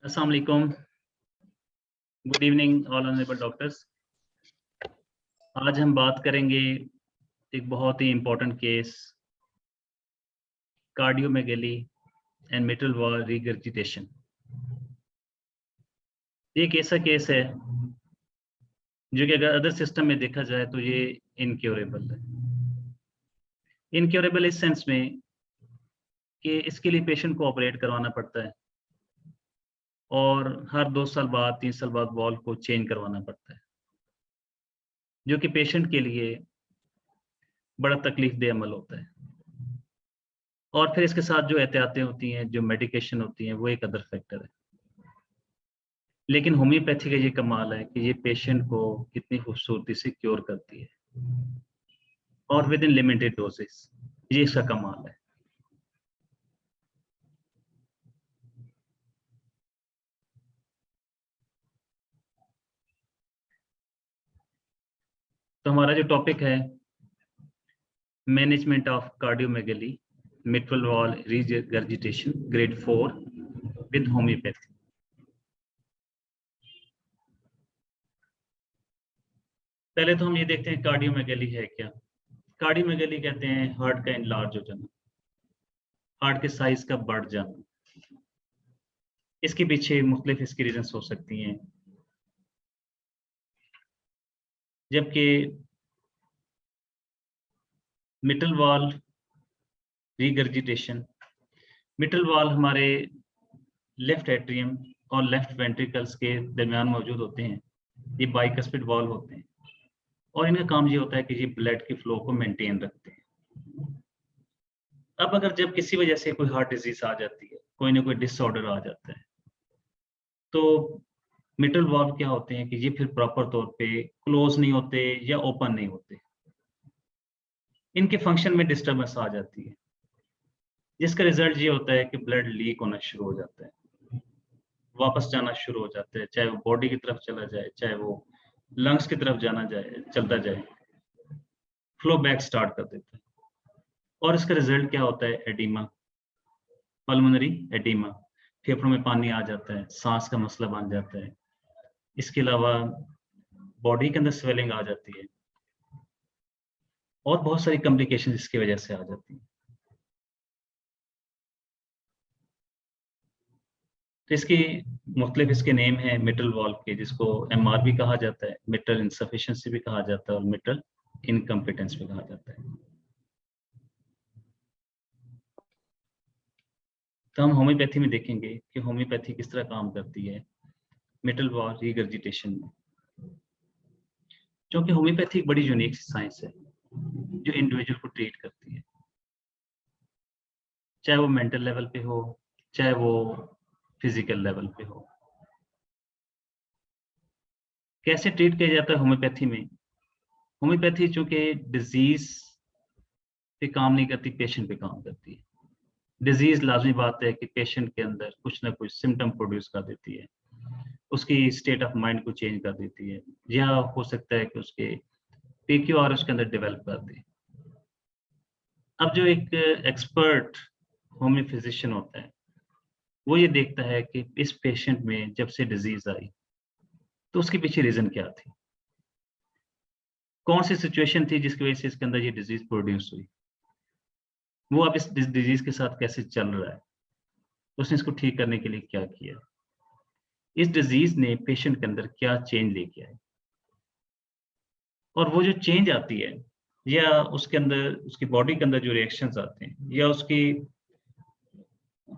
अस्सलाम वालेकुम, good evening all honourable doctors. आज हम बात करेंगे एक बहुत ही important case, cardiomegaly and mitral valve regurgitation. ये एक ऐसा केस है जो कि अगर अदर सिस्टम में देखा जाए तो ये इनक्योरेबल है। इनक्योरेबल इस सेंस में कि इसके लिए पेशेंट को ऑपरेट करवाना पड़ता है और हर 2 साल बाद 3 साल बाद वॉल को चेंज करवाना पड़ता है, जो कि पेशेंट के लिए बड़ा तकलीफदेह अमल होता है। और फिर इसके साथ जो एहतियातें होती हैं, जो मेडिकेशन होती हैं, वो एक अदर फैक्टर है। लेकिन होम्योपैथी का ये कमाल है कि ये पेशेंट को कितनी खूबसूरती से क्योर करती है और विद इन लिमिटेड डोजेस। ये इसका कमाल है। तो हमारा जो टॉपिक है, management of cardiomegaly mitral valve regurgitation grade 4 with homeopathy. पहले तो हम ये देखते हैं कार्डियोमेगली है क्या। कार्डियोमेगली कहते हैं हार्ट का इनलार्ज हो जाना, हार्ट के साइज का बढ़ जाना। इसके पीछे मुख्तलिफ इसकी रीजंस हो सकती हैं, जबकि मिटल वॉल रिगर्जिटेशन, मिटल वॉल हमारे लेफ्ट एट्रियम और लेफ्ट वेंट्रिकल्स के दरमियान मौजूद होते हैं। ये बाइकस्पिड वॉल होते हैं और इनका काम ये होता है कि ये ब्लड के फ्लो को मेंटेन रखते हैं। अब अगर जब किसी वजह से कोई हार्ट डिजीज आ जाती है, कोई ना कोई डिसऑर्डर आ जाता है, तो मिटल वॉल्व क्या होते हैं कि ये फिर प्रॉपर तौर पे क्लोज नहीं होते या ओपन नहीं होते। इनके फंक्शन में डिस्टर्बेंस आ जाती है, जिसका रिजल्ट ये होता है कि ब्लड लीक होना शुरू हो जाता है, वापस जाना शुरू हो जाता है, चाहे वो बॉडी की तरफ चला जाए, चाहे वो लंग्स की तरफ जाना जाए, चलता जाए, फ्लो बैक स्टार्ट कर देता है। और इसका रिजल्ट क्या होता है? एडिमा, पल्मोनरी एडिमा, फेफड़ों में पानी आ जाता है, सांस का मसला बन जाता है। इसके अलावा बॉडी के अंदर स्वेलिंग आ जाती है और बहुत सारी कॉम्प्लिकेशन इसकी वजह से आ जाती हैं। तो इसकी मुख्तलिफ इसके नेम है मिटल वॉल्व के, जिसको एमआर भी कहा जाता है, मिटल इनसफिशिएंसी भी कहा जाता है और मिटल इनकम्पिटेंस भी कहा जाता है। तो हम होम्योपैथी में देखेंगे कि होम्योपैथी किस तरह काम करती है मिटल वॉल्व रिगर्जिटेशन में। क्योंकि होम्योपैथी एक बड़ी यूनिक साइंस है जो इंडिविजुअल को ट्रीट करती है, चाहे वो मेंटल लेवल पे हो, चाहे वो फिजिकल लेवल पे हो। कैसे ट्रीट किया जाता है होम्योपैथी में? होम्योपैथी चूंकि डिजीज पे काम नहीं करती, पेशेंट पे काम करती है। डिजीज लाजमी बात है कि पेशेंट के अंदर कुछ ना कुछ सिम्टम प्रोड्यूस कर देती है, उसकी स्टेट ऑफ माइंड को चेंज कर देती है, या हो सकता है कि उसके पीक्यूआर उसके अंदर डेवलप कर दे। अब जो एक एक्सपर्ट होम्यो फिजिशियन होता है, वो ये देखता है कि इस पेशेंट में जब से डिजीज आई तो उसके पीछे रीजन क्या थी, कौन सी सिचुएशन थी जिसकी वजह से इसके अंदर ये डिजीज प्रोड्यूस हुई, वो अब इस डिजीज के साथ कैसे चल रहा है, उसने इसको ठीक करने के लिए क्या किया, इस डिजीज ने पेशेंट के अंदर क्या चेंज लेके आए। और वो जो चेंज आती है या उसके अंदर उसकी बॉडी के अंदर जो रिएक्शंस आते हैं या उसकी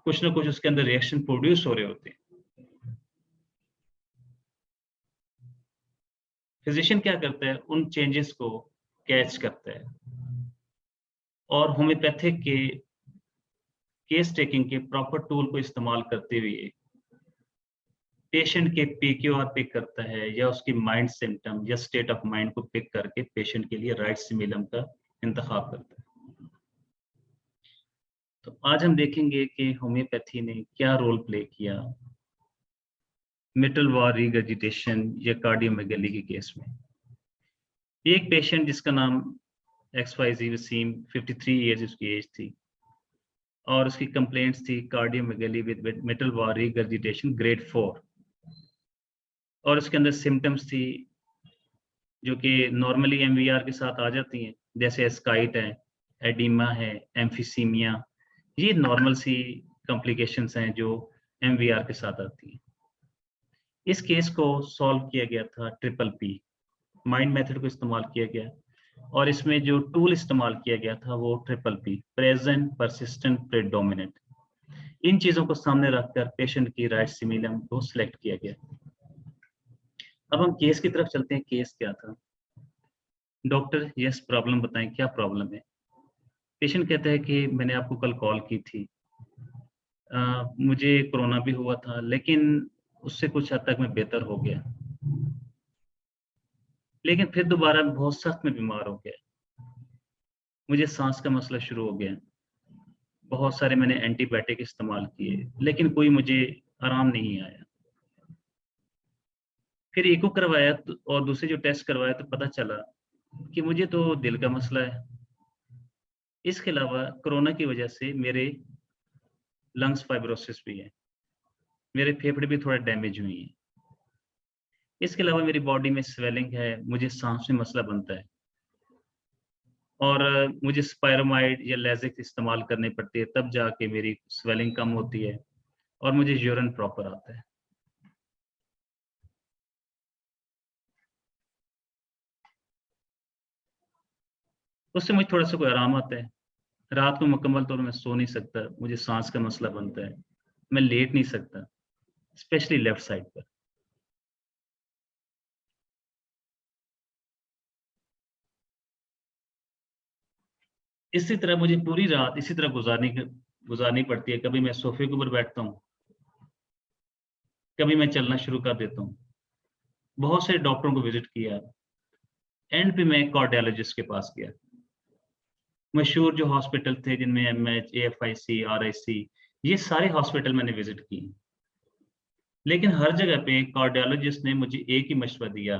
कुछ ना कुछ उसके अंदर रिएक्शन प्रोड्यूस हो रहे होते हैं, फिजिशियन क्या करता है? उन चेंजेस को कैच करता है और होम्योपैथिक के केस टेकिंग के प्रॉपर टूल को इस्तेमाल करते हुए पेशेंट के पीक्यूआर पिक करता है या उसकी माइंड सिम्टम या स्टेट ऑफ माइंड को पिक करके पेशेंट के लिए राइट सिमिलम का इंतखाब करता है। तो आज हम देखेंगे कि होम्योपैथी ने क्या रोल प्ले किया मिटल वॉल रिगर्जिटेशन या कार्डियोमेगली के केस में। एक पेशेंट जिसका नाम XYZ वसीम, 53 ईयर्स उसकी एज थी, और उसकी कंप्लेंट्स थी कार्डियोमेगाली विद मिटल वाल रिगर्जिटेशन ग्रेड 4, और उसके अंदर सिम्टम्स थी जो कि नॉर्मली एमवीआर के साथ आ जाती हैं, जैसे एस्काइट है, एडिमा है, एम्फिसीमिया। ये नॉर्मल सी कॉम्प्लिकेशंस हैं जो एमवीआर के साथ आती हैं। इस केस को सॉल्व किया गया था ट्रिपल पी माइंड मेथड को इस्तेमाल किया गया, और इसमें जो टूल इस्तेमाल किया गया था वो triple P, present, persistent, predominant. इन चीजों को सामने रखकर पेशेंट की राइट सिमिलम को सिलेक्ट किया गया। अब हम केस की तरफ चलते हैं। केस क्या था? डॉक्टर, यस प्रॉब्लम बताएं, क्या प्रॉब्लम है? पेशेंट कहता है कि मैंने आपको कल कॉल की थी, मुझे कोरोना भी हुआ था, लेकिन उससे कुछ हद तक मैं बेहतर हो गया, लेकिन फिर दोबारा बहुत सख्त में बीमार हो गया। मुझे सांस का मसला शुरू हो गया, बहुत सारे मैंने एंटीबायोटिक इस्तेमाल किए, लेकिन कोई मुझे आराम नहीं आया। फिर एको करवाया और दूसरे जो टेस्ट करवाया तो पता चला कि मुझे तो दिल का मसला है। इसके अलावा कोरोना की वजह से मेरे लंग्स फाइब्रोसिस भी है, मेरे फेफड़े भी थोड़ा डैमेज हुई हैं। इसके अलावा मेरी बॉडी में स्वेलिंग है, मुझे सांस में मसला बनता है, और मुझे स्पायरोमाइड या लेजिक इस्तेमाल करनी पड़ती है, तब जाके मेरी स्वेलिंग कम होती है और मुझे यूरिन प्रॉपर आता है। उससे मुझे थोड़ा सा कोई आराम आता है। रात को मुकम्मल तौर में सो नहीं सकता, मुझे सांस का मसला बनता है, मैं लेट नहीं सकता, स्पेशली लेफ्ट साइड पर। इसी तरह मुझे पूरी रात इसी तरह गुजारनी पड़ती है। कभी मैं सोफे के ऊपर बैठता हूँ, कभी मैं चलना शुरू कर देता हूँ। बहुत से डॉक्टरों को विजिट किया, एंड पे मैं कार्डियोलॉजिस्ट के पास गया। मशहूर जो हॉस्पिटल थे जिनमें एमएच, एएफआईसी, आरआईसी, ये सारे हॉस्पिटल मैंने विजिट किए, लेकिन हर जगह पे कार्डियोलॉजिस्ट ने मुझे एक ही मशवरा दिया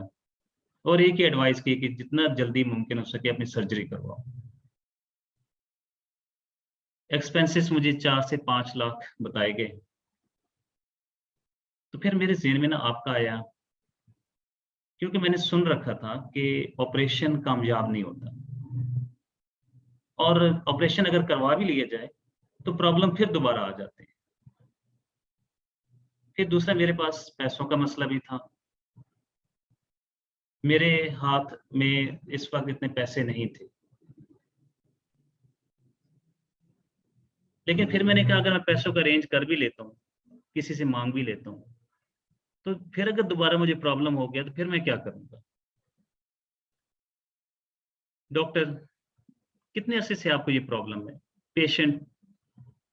और एक ही एडवाइस की कि जितना जल्दी मुमकिन हो सके अपनी सर्जरी करवाओ। एक्सपेंसेस मुझे 4 से 5 लाख बताए गए। तो फिर मेरे ज़हन में ना आपका आया, क्योंकि मैंने सुन रखा था कि ऑपरेशन कामयाब नहीं होता, और ऑपरेशन अगर करवा भी लिया जाए तो प्रॉब्लम फिर दोबारा आ जाते हैं। फिर दूसरा, मेरे पास पैसों का मसला भी था। मेरे हाथ में इस वक्त इतने पैसे नहीं थे, लेकिन फिर मैंने कहा अगर मैं पैसों का अरेंज कर भी लेता हूँ, किसी से मांग भी लेता हूँ, तो फिर अगर दोबारा मुझे प्रॉब्लम हो गया तो फिर मैं क्या करूँगा? डॉक्टर, कितने अरसे से आपको ये प्रॉब्लम है? पेशेंट,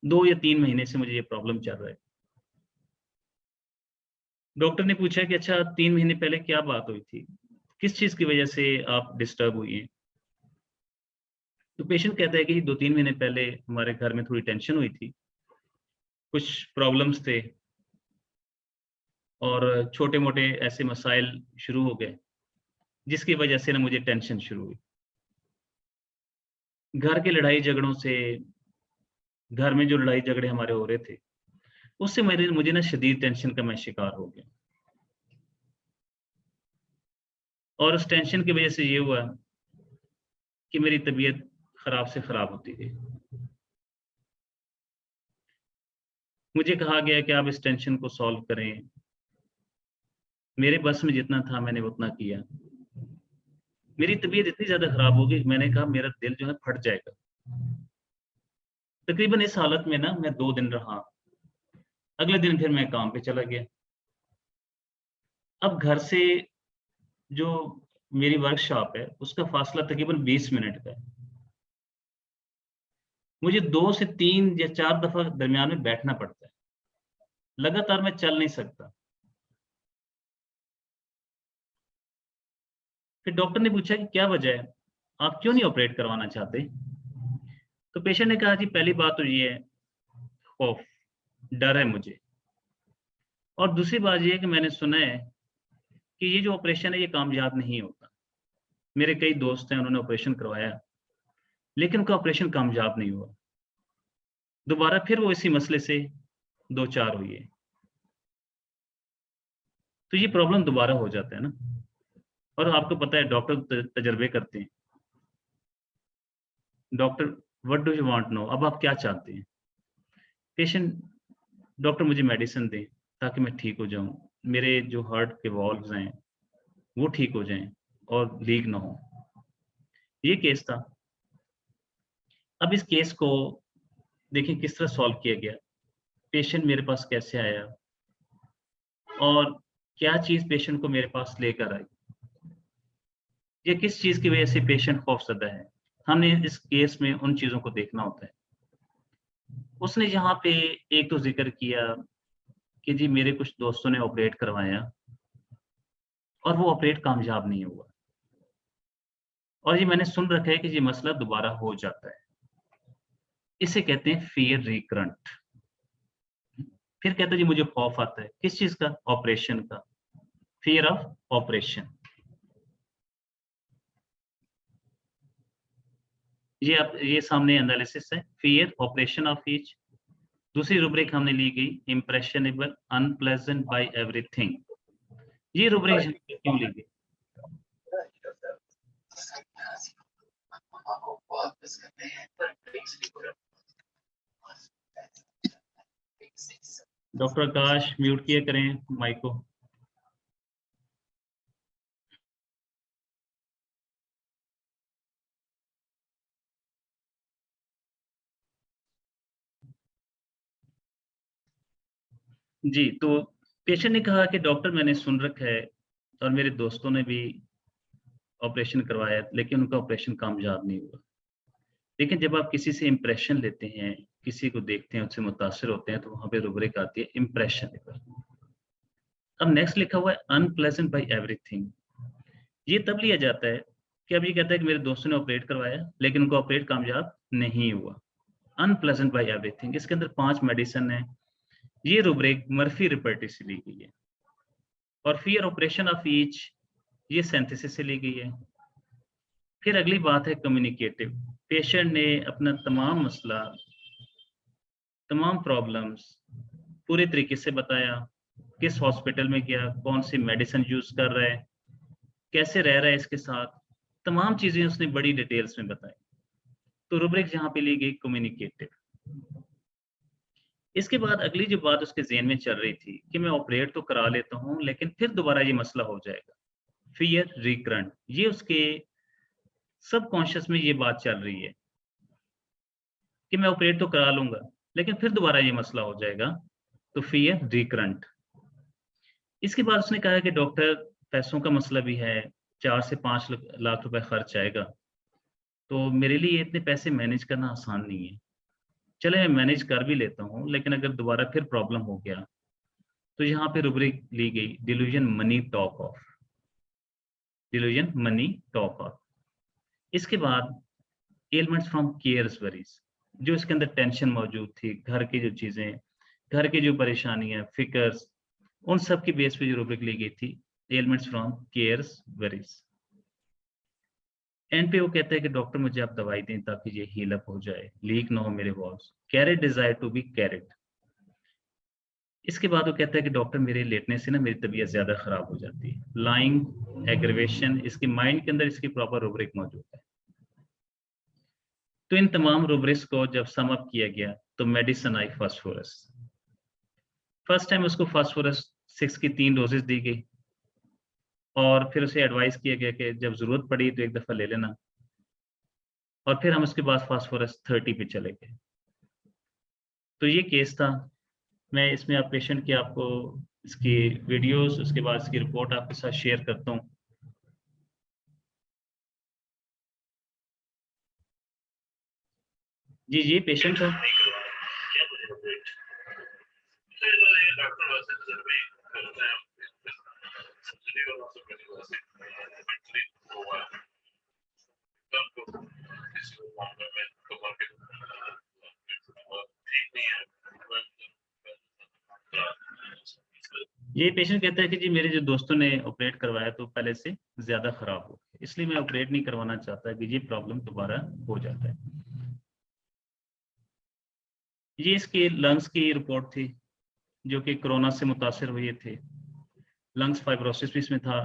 2 या 3 महीने से मुझे ये प्रॉब्लम चल रहा है। डॉक्टर ने पूछा कि अच्छा 3 महीने पहले क्या बात हुई थी? किस चीज़ की वजह से आप डिस्टर्ब हुई हैं? तो पेशेंट कहता है कि 2-3 महीने पहले हमारे घर में थोड़ी टेंशन हुई थी, कुछ प्रॉब्लम्स थे, और छोटे-मोटे ऐसे मसाइल शुरू हो गए, जिसकी वजह से ना मुझे टेंशन शुरू हुई। घर के लड़ाई झगड़ों से, घर में जो लड़ाई झगड़े हमारे हो रहे थे, उससे मुझे ना शदीद टेंशन का मैं शिकार हो गया, और उस टेंशन की वजह से ये हुआ कि मेरी तबीयत खराब से खराब होती गई। मुझे कहा गया कि आप इस टेंशन को सॉल्व करें। मेरे बस में जितना था मैंने उतना किया। मेरी तबीयत इतनी ज़्यादा खराब हो गई, मैंने कहा मेरा दिल जो है फट जाएगा। तकरीबन इस हालत में ना मैं 2 दिन रहा। अगले दिन फिर मैं काम पे चला गया। अब घर से जो मेरी वर्कशॉप है, उसका फासला तकरीबन 20 मिनट का है। मुझे 2 से 3 या 4 दफ़ा दरमियान में बैठना पड़ता है। लगातार मैं चल नहीं सकता। फिर डॉक्टर ने पूछा कि क्या वजह है? आप क्यों नहीं ऑपरेट करवाना चाहते? तो पेशेंट ने कहा जी पहली बात तो ये है, खौफ, डर है मुझे, और दूसरी बात ये है कि मैंने सुना है कि ये जो ऑपरेशन है ये कामयाब नहीं होता। मेरे कई दोस्त हैं, उन्होंने ऑपरेशन करवाया, लेकिन उनका ऑपरेशन कामयाब नहीं हुआ। दोबारा फिर वो इसी मसले से दो चार हुई है, तो ये प्रॉब्लम दोबारा हो जाता है ना। और आपको पता है डॉक्टर तजर्बे करते हैं। Doctor, what do you want know, अब आप क्या चाहते हैं? पेशेंट, डॉक्टर मुझे मेडिसिन दें ताकि मैं ठीक हो जाऊं, मेरे जो हार्ट के वॉल्व्स हैं वो ठीक हो जाएं और लीक ना हो। ये केस था। अब इस केस को देखिए किस तरह सॉल्व किया गया। पेशेंट मेरे पास कैसे आया और क्या चीज पेशेंट को मेरे पास लेकर आई, या किस चीज की वजह से पेशेंट खौफजदा है। हमने इस केस में उन चीजों को देखना होता है। उसने यहाँ पे एक तो जिक्र किया कि जी मेरे कुछ दोस्तों ने ऑपरेट करवाया और वो ऑपरेट कामयाब नहीं हुआ, और ये मैंने सुन रखा है कि ये मसला दोबारा हो जाता है। इसे कहते हैं फियर रिकरेंट। फिर कहता है जी मुझे खौफ आता है, किस चीज का? ऑपरेशन का, फियर ऑफ ऑपरेशन। ये सामने एनालिसिस है, फियर ऑपरेशन ऑफ ईच। दूसरी रूब्रिक हमने ली गई इम्प्रेशनेबल अनप्लेजेंट बाय एवरीथिंग। ये रूब्रिक क्यों ली गई? डॉक्टर आकाश म्यूट किया करें माइक को। जी, तो पेशेंट ने कहा कि डॉक्टर मैंने सुन रखा है और मेरे दोस्तों ने भी ऑपरेशन करवाया लेकिन उनका ऑपरेशन कामयाब नहीं हुआ। लेकिन जब आप किसी से इंप्रेशन लेते हैं, किसी को देखते हैं, उससे मुतासिर होते हैं, तो वहाँ पे रूब्रिक आती है इम्प्रेशनेबल। अब नेक्स्ट लिखा हुआ है अनप्लेजेंट बाय एवरीथिंग। ये तब लिया जाता है कि अब ये कहता है कि मेरे दोस्तों ने ऑपरेट करवाया लेकिन उनका ऑपरेट कामयाब नहीं हुआ। अनप्लेजेंट बाय एवरीथिंग, इसके अंदर 5 मेडिसिन है। ये रूब्रिक मर्फी रिपर्टी से ली गई है। और फियर ऑपरेशन ऑफ ईच, ये सिंथेसिस से ली गई है। फिर अगली बात है कम्युनिकेटिव। पेशेंट ने अपना तमाम मसला, तमाम प्रॉब्लम्स पूरे तरीके से बताया। किस हॉस्पिटल में गया, कौन सी मेडिसिन यूज कर रहा है, कैसे रह रहा है इसके साथ, तमाम चीजें उसने बड़ी डिटेल्स में बताई। तो रूब्रिक यहाँ पे ली गई कम्युनिकेटिव। इसके बाद अगली जो बात उसके ज़हन में चल रही थी कि मैं ऑपरेट तो करा लेता हूँ लेकिन फिर दोबारा ये मसला हो जाएगा, फियर रिकरेंट। ये उसके सबकॉन्शियस में ये बात चल रही है कि मैं ऑपरेट तो करा लूंगा लेकिन फिर दोबारा ये मसला हो जाएगा, तो फियर रिकरेंट। इसके बाद उसने कहा कि डॉक्टर पैसों का मसला भी है, 4 से 5 लाख रुपए खर्च आएगा, तो मेरे लिए इतने पैसे मैनेज करना आसान नहीं है। चले मैं मैनेज कर भी लेता हूँ लेकिन अगर दोबारा फिर प्रॉब्लम हो गया, तो यहाँ पे रूब्रिक ली गई delusion money top of. Delusion money top of. इसके बाद एलिमेंट्स फ्रॉम केयर्स वरीज, जो इसके अंदर टेंशन मौजूद थी, घर की जो चीजें, घर की जो परेशानियां, फिकर्स, उन सब की बेस पे जो रूब्रिक ली गई थी elements from cares worries. And पे वो कहता है कि डॉक्टर मुझे आप दवाई दें ताकि ये हील अप हो जाए, लीक ना हो मेरे walls, carrot desire to be carrot. इसके बाद वो कहता है कि डॉक्टर मेरे लेटने से ना मेरी तबीयत ज्यादा खराब हो जाती है, लाइंग एग्रीवेशन। इसकी माइंड के अंदर इसकी प्रॉपर रूब्रिक मौजूद है। तो इन तमाम रूब्रिक्स को जब सम अप किया गया तो मेडिसिन आई फास्फोरस। फर्स्ट टाइम उसको फास्फोरस 6 की 3 डोजेस दी गई और फिर उसे एडवाइस किया गया कि जब जरूरत पड़ी तो एक दफा ले लेना। और फिर हम उसके बाद फास्फोरस 30 पे चले गए। तो ये केस था। मैं इसमें आप पेशेंट की आपको इसकी वीडियोस, उसके बाद इसकी रिपोर्ट आपके साथ शेयर करता हूँ। जी ये पेशेंट है। ये पेशेंट कहता है कि जी मेरे जो दोस्तों ने ऑपरेट करवाया तो पहले से ज्यादा खराब हो गया, इसलिए मैं ऑपरेट नहीं करवाना चाहता कि ये प्रॉब्लम दोबारा हो जाता है। ये इसके लंग्स की रिपोर्ट थी जो कि कोरोना से मुतासर हुए थे। लंग्स फाइब्रोसिस भी इसमें था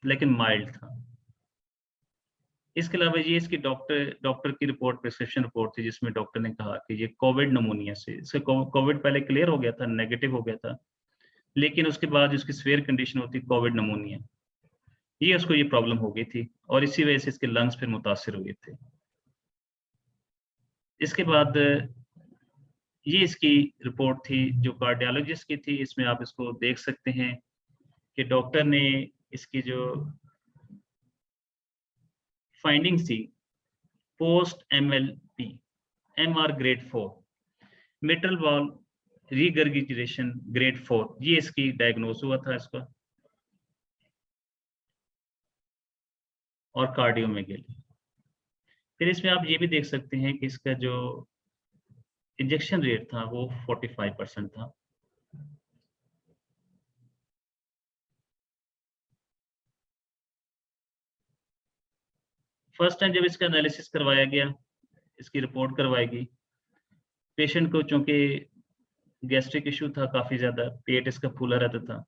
लेकिन माइल्ड था। इसके अलावा ये इसकी डॉक्टर की रिपोर्ट, प्रिस्क्रिप्शन रिपोर्ट थी जिसमें डॉक्टर ने कहा कि ये कोविड नमूनिया से, इसका कोविड पहले क्लियर हो गया था, नेगेटिव हो गया था, लेकिन उसके बाद उसकी सीवियर कंडीशन होती कोविड नमूनिया, ये उसको ये प्रॉब्लम हो गई थी और इसी वजह से इसके लंग्स फिर मुतासर हुए थे। इसके बाद ये इसकी रिपोर्ट थी जो कार्डियोलॉजिस्ट की थी। इसमें आप इसको देख सकते हैं कि डॉक्टर ने इसकी जो फाइंडिंग्स थी, post MLP MR grade 4, mitral valve regurgitation grade 4, ये इसकी डायग्नोज हुआ था इसका, और कार्डियोमेगाली। फिर इसमें आप ये भी देख सकते हैं कि इसका जो इंजेक्शन रेट था वो 45% था। फर्स्ट टाइम जब इसका एनालिसिस करवाया गया, इसकी रिपोर्ट करवाएगी, पेशेंट को चूंकि गैस्ट्रिक इशू था, काफ़ी ज़्यादा पेट इसका फूला रहता था,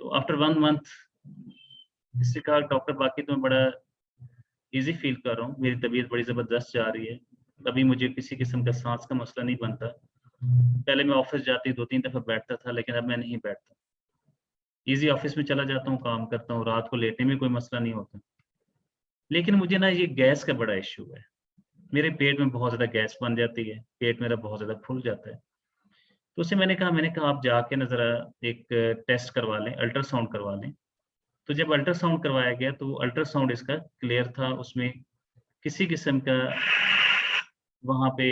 तो आफ्टर 1 मंथ इससे कहा डॉक्टर बाकी तो मैं बड़ा इजी फील कर रहा हूँ, मेरी तबीयत बड़ी ज़बरदस्त जा रही है, अभी मुझे किसी किस्म का सांस का मसला नहीं बनता। पहले मैं ऑफिस जाती 2-3 दफ़ा बैठता था, लेकिन अब मैं नहीं बैठता, इजी ऑफिस में चला जाता हूँ, काम करता हूँ, रात को लेटने में कोई मसला नहीं होता। लेकिन मुझे ना ये गैस का बड़ा इशू है, मेरे पेट में बहुत ज़्यादा गैस बन जाती है, पेट मेरा बहुत ज़्यादा फूल जाता है। तो उससे मैंने कहा आप जाके ना ज़रा एक टेस्ट करवा लें, अल्ट्रासाउंड करवा लें। तो जब अल्ट्रासाउंड करवाया गया तो अल्ट्रासाउंड इसका क्लियर था, उसमें किसी किस्म का वहाँ पे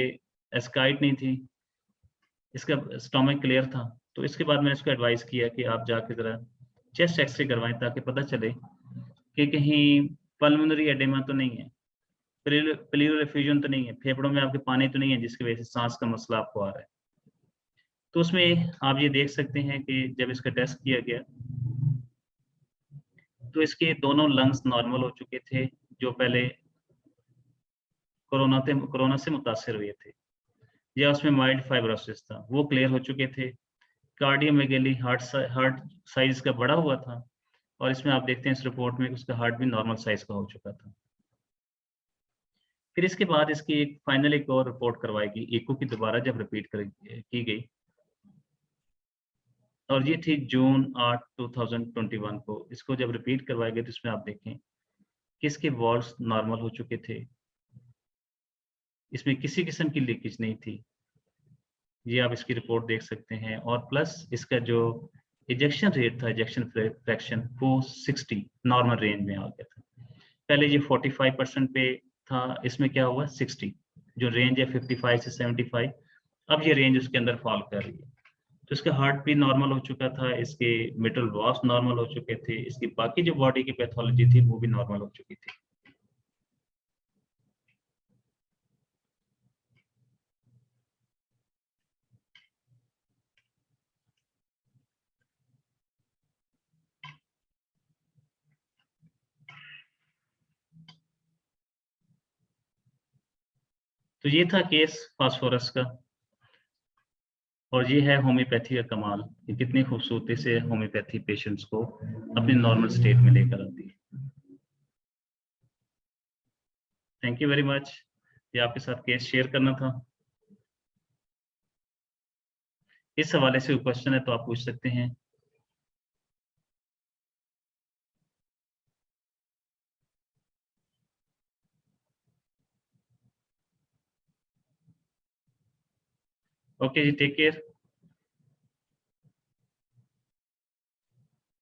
एस्काइट नहीं थी, इसका स्टोमक क्लियर था। तो इसके बाद मैंने इसको एडवाइस किया कि आप जाके ज़रा चेस्ट एक्स-रे करवाएँ ताकि पता चले कि कहीं पल्मोनरी एडेमा तो नहीं है, प्लीउरल एफ्यूजन तो नहीं है, फेफड़ों में आपके पानी तो नहीं है जिसकी वजह से सांस का मसला आपको आ रहा है। तो उसमें आप ये देख सकते हैं कि जब इसका टेस्ट किया गया तो इसके दोनों लंग्स नॉर्मल हो चुके थे, जो पहले कोरोना से मुतासिर हुए थे, या उसमें माइल्ड फाइब्रोसिस था, वो क्लियर हो चुके थे। कार्डियोमेगाली हार्ट साइज़ का बड़ा हुआ था, और इसमें आप देखते हैं इस रिपोर्ट में कि उसका हार्ट भी नॉर्मल साइज़ का हो चुका था। फिर इसके बाद इसकी एक फाइनल एक और रिपोर्ट करवाएगी, एको की दोबारा जब रिपीट की गई, और ये थी जून 8, 2021 को। इसको जब रिपीट करवाया गया तो इसमें आप देखें कि इसके वॉल्व्स नॉर्मल हो चुके थे, इसमें किसी किस्म की लीकेज नहीं थी। ये आप इसकी रिपोर्ट देख सकते हैं, और प्लस इसका जो इजेक्शन रेट था, इजेक्शन फ्रैक्शन, वो 60 नॉर्मल रेंज में आ गया था। पहले ये 45% पे था, इसमें क्या हुआ 60, जो रेंज है 55 से 75, अब ये रेंज उसके अंदर फॉल कर रही है। तो इसका हार्ट भी नॉर्मल हो चुका था, इसके मिटल वॉल्व्स नॉर्मल हो चुके थे, इसकी बाकी जो बॉडी की पैथोलॉजी थी वो भी नॉर्मल हो चुकी थी। तो ये था केस फास्फोरस का, और ये है होम्योपैथी का कमाल कि कितनी खूबसूरती से होम्योपैथी पेशेंट्स को अपने नॉर्मल स्टेट में लेकर आती है। थैंक यू वेरी मच, ये आपके साथ केस शेयर करना था। इस हवाले से क्वेश्चन है तो आप पूछ सकते हैं। ओके जी, टेक केयर।